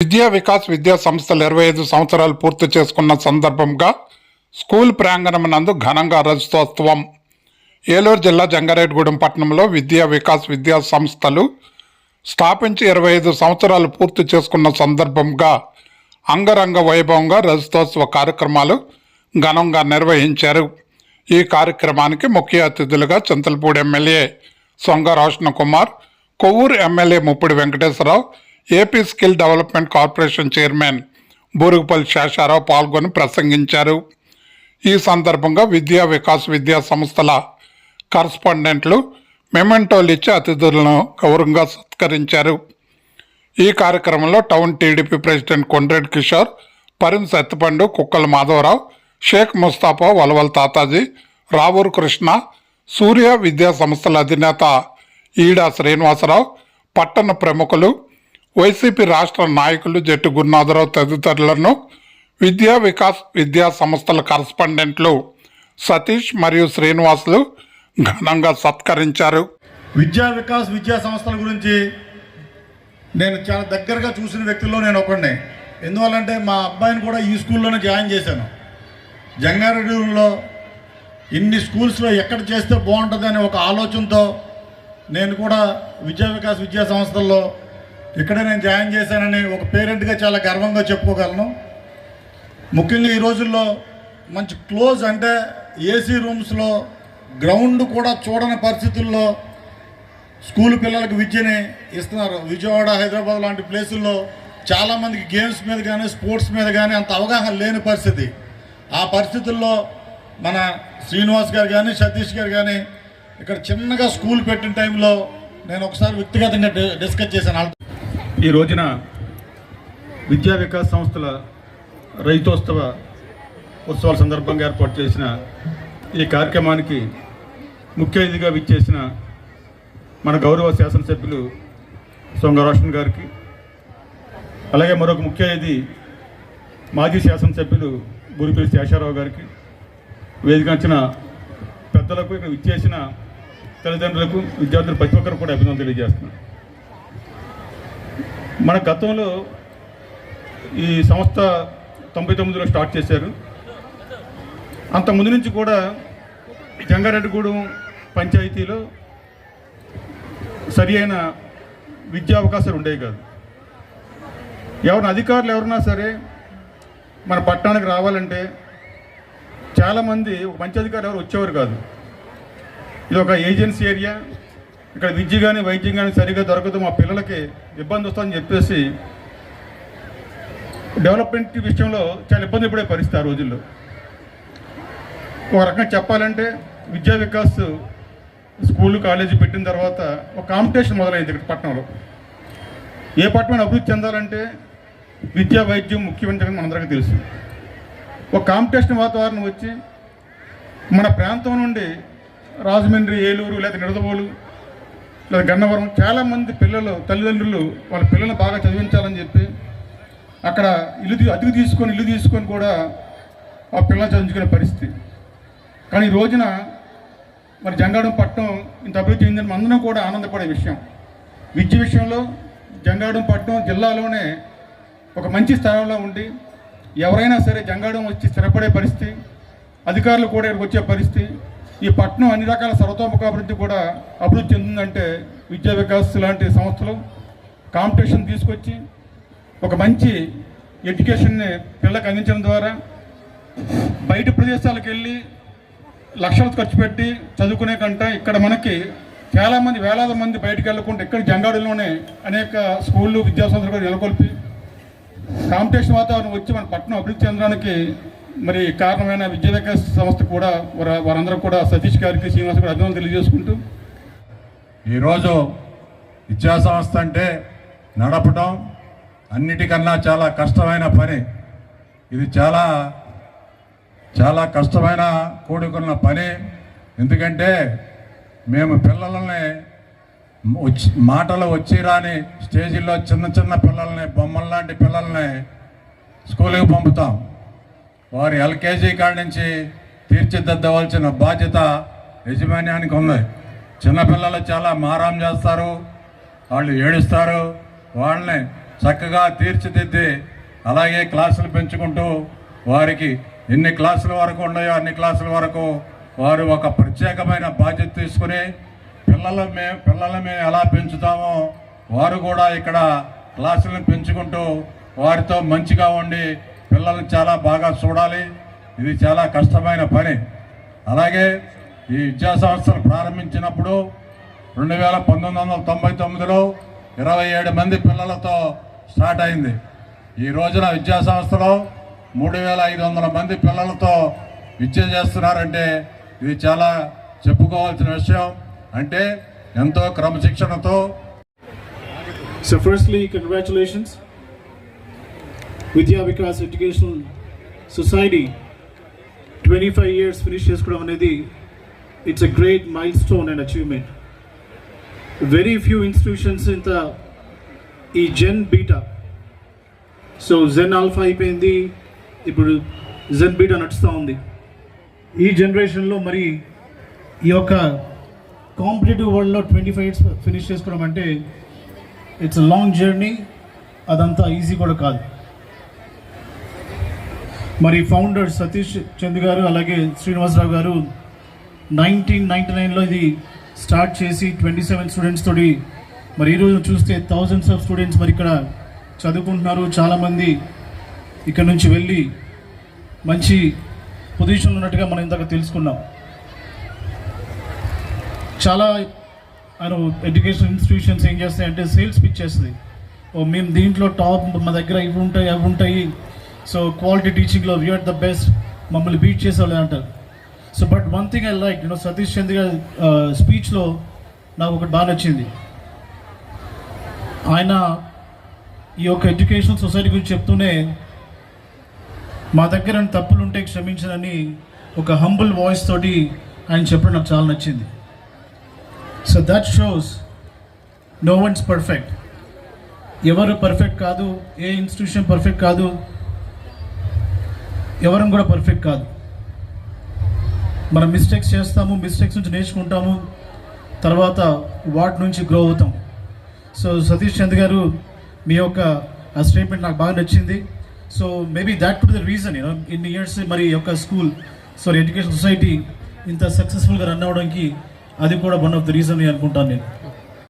విద్యా వికాస్ విద్యా సంస్థలు 25 సంవత్సరాలు పూర్తి చేసుకున్న సందర్భంగా స్కూల్ ప్రాంగణం నందు ఘనంగా రజతోత్సవం. ఏలూరు జిల్లా జంగారెడ్డిగూడెం పట్టణంలో విద్యా వికాస్ విద్యా సంస్థలు స్థాపించి 25 సంవత్సరాలు పూర్తి చేసుకున్న సందర్భంగా అంగరంగ వైభవంగా రజతోత్సవ కార్యక్రమాలు ఘనంగా నిర్వహించారు. ఈ కార్యక్రమానికి ముఖ్య అతిథులుగా Chintalapudi MLA Songa Roshan Kumar, Kovvur MLA Muppidi Venkateswararao, AP skill development corporation chairman Burugupalli Sesharao పాల్గొని ప్రసంగించారు. ఈ సందర్భంగా విద్యా వికాస్ విద్యా సంస్థల కరస్పాండెంట్లు మెమెంటోలు ఇచ్చి అతిథులను గౌరవంగా సత్కరించారు. ఈ కార్యక్రమంలో town TDP president Kondreddy Kishore, Parin Sattipandu, Kukkala Madhavarao, Sheikh Mustafa, Valaval Tataji, Ravuru Krishna, సూర్య విద్యా సంస్థల అధినేత ఈడా శ్రీనివాసరావు, పట్టణ ప్రముఖులు, వైసీపీ రాష్ట్ర నాయకులు జట్టు గురునాథరావు తదితరులను విద్యా వికాస్ విద్యా సంస్థల కరస్పాండెంట్లు సతీష్ మరియు శ్రీనివాసులు ఘనంగా సత్కరించారు. విద్యా వికాస్ విద్యా సంస్థల గురించి నేను చాలా దగ్గరగా చూసిన వ్యక్తుల్లో నేను ఒకడిని. ఎందువల్లంటే మా అబ్బాయిని కూడా ఈ స్కూల్లోనే జాయిన్ చేశాను. జంగారెడ్డిలో ఇన్ని స్కూల్స్లో ఎక్కడ చేస్తే బాగుంటుంది అనే ఒక ఆలోచనతో నేను కూడా విద్యా వికాస్ విద్యా సంస్థల్లో ఇక్కడే నేను జాయిన్ చేశానని ఒక పేరెంట్గా చాలా గర్వంగా చెప్పుకోగలను. ముఖ్యంగా ఈ రోజుల్లో మంచి క్లోజ్ అంటే ఏసీ రూమ్స్లో గ్రౌండ్ కూడా చూడని పరిస్థితుల్లో స్కూల్ పిల్లలకు విద్యని ఇస్తున్నారు. విజయవాడ, హైదరాబాద్ లాంటి ప్లేసుల్లో చాలామందికి గేమ్స్ మీద కానీ స్పోర్ట్స్ మీద కానీ అంత అవగాహన లేని పరిస్థితి. ఆ పరిస్థితుల్లో మన శ్రీనివాస్ గారు కానీ సతీష్ గారు కానీ ఇక్కడ చిన్నగా స్కూల్ పెట్టిన టైంలో నేను ఒకసారి వ్యక్తిగతంగా డిస్కస్ చేశాను. ఈ రోజున విద్యా వికాస్ సంస్థల రైతోత్సవ ఉత్సవాల సందర్భంగా ఏర్పాటు చేసిన ఈ కార్యక్రమానికి ముఖ్య అతిథిగా విచ్చేసిన మన గౌరవ శాసనసభ్యులు సొంగ రోషన్ గారికి, అలాగే మరొక ముఖ్య అతిథి మాజీ శాసనసభ్యులు బూరుగుపల్లి శేషారావు గారికి, వేదికంచిన పెద్దలకు, ఇక్కడ విచ్చేసిన తల్లిదండ్రులకు, విద్యార్థులు ప్రతి ఒక్కరు కూడా అభినందనలు తెలియజేస్తున్నాను. మన గతంలో ఈ సంస్థ 99లో స్టార్ట్ చేశారు. అంత ముందు నుంచి కూడా జంగారెడ్డిగూడెం పంచాయతీలో సరి అయిన విద్యా అవకాశాలు ఉండేవి కాదు. ఎవరైనా అధికారులు ఎవరన్నా సరే మన పట్టణానికి రావాలంటే చాలామంది ఒక మంచి అధికారులు ఎవరు వచ్చేవారు కాదు. ఇది ఒక ఏజెన్సీ ఏరియా, ఇక్కడ విద్య కానీ వైద్యం కానీ సరిగ్గా దొరకదు, మా పిల్లలకి ఇబ్బంది వస్తుందని చెప్పేసి డెవలప్మెంట్ విషయంలో చాలా ఇబ్బంది పడే పరిస్థితి ఆ రోజుల్లో. ఒక రకంగా చెప్పాలంటే విద్యా వికాస్ స్కూలు కాలేజీ పెట్టిన తర్వాత ఒక కాంపిటీషన్ మొదలైంది ఇక్కడ పట్టణంలో. ఏ పట్టణం అభివృద్ధి చెందాలంటే విద్యా వైద్యం ముఖ్యమైన మనందరికీ తెలుసు. ఒక కాంపిటీషన్ వాతావరణం వచ్చి మన ప్రాంతం నుండి రాజమండ్రి, ఏలూరు, లేదా నిడదవోలు, లేదా గన్నవరం చాలామంది పిల్లలు తల్లిదండ్రులు వాళ్ళ పిల్లల్ని బాగా చదివించాలని చెప్పి అక్కడ ఇల్లు తీసుకొని కూడా ఆ పిల్లలు చదివించుకునే పరిస్థితి. కానీ ఈ రోజున మరి జంగారెడ్డిగూడెం పట్టణం ఇంత అభివృద్ధి చెందని అందరం కూడా ఆనందపడే విషయం. విద్య విషయంలో జంగారెడ్డిగూడెం పట్టణం జిల్లాలోనే ఒక మంచి స్థానంలో ఉండి ఎవరైనా సరే జంగారెడ్డిగూడెం వచ్చి స్థిరపడే పరిస్థితి, అధికారులు కూడా ఇక్కడికి వచ్చే పరిస్థితి, ఈ పట్టణం అన్ని రకాల సర్వతోముఖాభివృద్ధి కూడా అభివృద్ధి చెందిందంటే విద్యా వికాస్ లాంటి సంస్థలు కాంపిటీషన్ తీసుకొచ్చి ఒక మంచి ఎడ్యుకేషన్ని పిల్లలకు అందించడం ద్వారా బయట ప్రదేశాలకు వెళ్ళి లక్షలు ఖర్చు పెట్టి చదువుకునే కంటే ఇక్కడ మనకి చాలామంది వేలాది మంది బయటకు వెళ్ళకుండా ఇక్కడ జంగారెడ్డిలోనే అనేక స్కూళ్ళు, విద్యాసంస్థలు కూడా నెలకొల్పి కాంపిటీషన్ వాతావరణం వచ్చి మన పట్టణం అభివృద్ధి చెందడానికి మరి కారణమైన విద్యా వికాస్ సంస్థ కూడా వారందరూ కూడా సతీష్ గారికి, శ్రీనివాస్ గారికి అభినందనలు తెలియజేసుకుంటూ, ఈరోజు విద్యా సంస్థ అంటే నడపడం అన్నిటికన్నా చాలా కష్టమైన పని. ఇది చాలా చాలా కష్టమైన కూడుకున్న పని. ఎందుకంటే మేము పిల్లల్ని మాటలు వచ్చి రాని స్టేజీల్లో చిన్న చిన్న పిల్లల్ని, బొమ్మల్లాంటి పిల్లల్ని స్కూల్కి పంపుతాం. వారు ఎల్కేజీ కాడి నుంచి తీర్చిదిద్దవలసిన బాధ్యత యజమాన్యానికి ఉంది. చిన్నపిల్లలు చాలా మారాం చేస్తారు, వాళ్ళు ఏడుస్తారు, వాళ్ళని చక్కగా తీర్చిదిద్ది అలాగే క్లాసులు పెంచుకుంటూ వారికి ఎన్ని క్లాసుల వరకు ఉన్నాయో అన్ని క్లాసుల వరకు వారు ఒక ప్రత్యేకమైన బాధ్యత తీసుకుని పిల్లలని ఎలా పెంచుతామో వారు కూడా ఇక్కడ క్లాసులను పెంచుకుంటూ వారితో మంచిగా ఉండి పిల్లల్ని చాలా బాగా చూడాలి. ఇది చాలా కష్టమైన పని. అలాగే ఈ విద్యా సంస్థలు ప్రారంభించినప్పుడు 1999లో 27 మంది పిల్లలతో స్టార్ట్ అయింది. ఈ రోజున విద్యా సంస్థలో 3500 మంది పిల్లలతో విద్య చేస్తున్నారంటే ఇది చాలా చెప్పుకోవాల్సిన విషయం. అంటే ఎంతో క్రమశిక్షణతో. So firstly, congratulations. Vidya Vikas Educational Society 25 years finish చేసుకోవడం అనేది it's a great milestone and achievement. Very few institutions ఇంత ఈ జెన్ బీటా, సో జెన్ ఆల్ఫా అయిపోయింది, ఇప్పుడు జెన్ బీటా నడుస్తూ ఉంది. ఈ జనరేషన్లో మరి ఈ యొక్క కాంపిటేటివ్ వరల్డ్లో 25 ఇయర్స్ ఫినిష్ చేసుకోవడం అంటే ఇట్స్ అ లాంగ్ జర్నీ. అదంతా ఈజీ కూడా కాదు. మరి ఫౌండర్ సతీష్ చంద్ గారు అలాగే శ్రీనివాసరావు గారు 1999లో ఇది స్టార్ట్ చేసి 27 స్టూడెంట్స్ తోటి మరి ఈరోజు చూస్తే థౌజండ్స్ ఆఫ్ స్టూడెంట్స్ మరి ఇక్కడ చదువుకుంటున్నారు. చాలామంది ఇక్కడ నుంచి వెళ్ళి మంచి పొజిషన్లో ఉన్నట్టుగా మనం ఇందాక తెలుసుకున్నాం. చాలా ఎడ్యుకేషన్ ఇన్స్టిట్యూషన్స్ ఏం చేస్తాయంటే సేల్స్ పిచ్ చేస్తుంది. ఓ మేము దీంట్లో టాప్, మా దగ్గర ఇవి ఉంటాయి అవి ఉంటాయి, సో క్వాలిటీ టీచింగ్లో వీఆర్ ద బెస్ట్, మమ్మల్ని బీట్ చేసేవాళ్ళు అంటారు. So but one thing I like Satish Chandra గారి స్పీచ్లో నాకు ఒకటి బాగా నచ్చింది. ఆయన ఈ యొక్క ఎడ్యుకేషనల్ సొసైటీ గురించి చెప్తూనే మా దగ్గర తప్పులు ఉంటే క్షమించనని ఒక హంబుల్ వాయిస్ తోటి ఆయన చెప్పడం నాకు చాలా నచ్చింది. So that shows no one's perfect. ఎవరు పర్ఫెక్ట్ కాదు, ఏ ఇన్స్టిట్యూషన్ పర్ఫెక్ట్ కాదు, ఎవరం కూడా పర్ఫెక్ట్ కాదు. మనం మిస్టేక్స్ చేస్తాము, మిస్టేక్స్ నుంచి నేర్చుకుంటాము, తర్వాత వాటి నుంచి గ్రో అవుతాం. సో సతీష్ చంద్ గారు మీ యొక్క ఆ స్టేట్మెంట్ నాకు బాగా నచ్చింది. So maybe that could the reason ఇన్ని ఇయర్స్ మరి యొక్క స్కూల్ ఎడ్యుకేషన్ సొసైటీ ఇంత సక్సెస్ఫుల్గా రన్ అవ్వడానికి అది కూడా వన్ ఆఫ్ ద రీజన్ అనుకుంటాను నేను.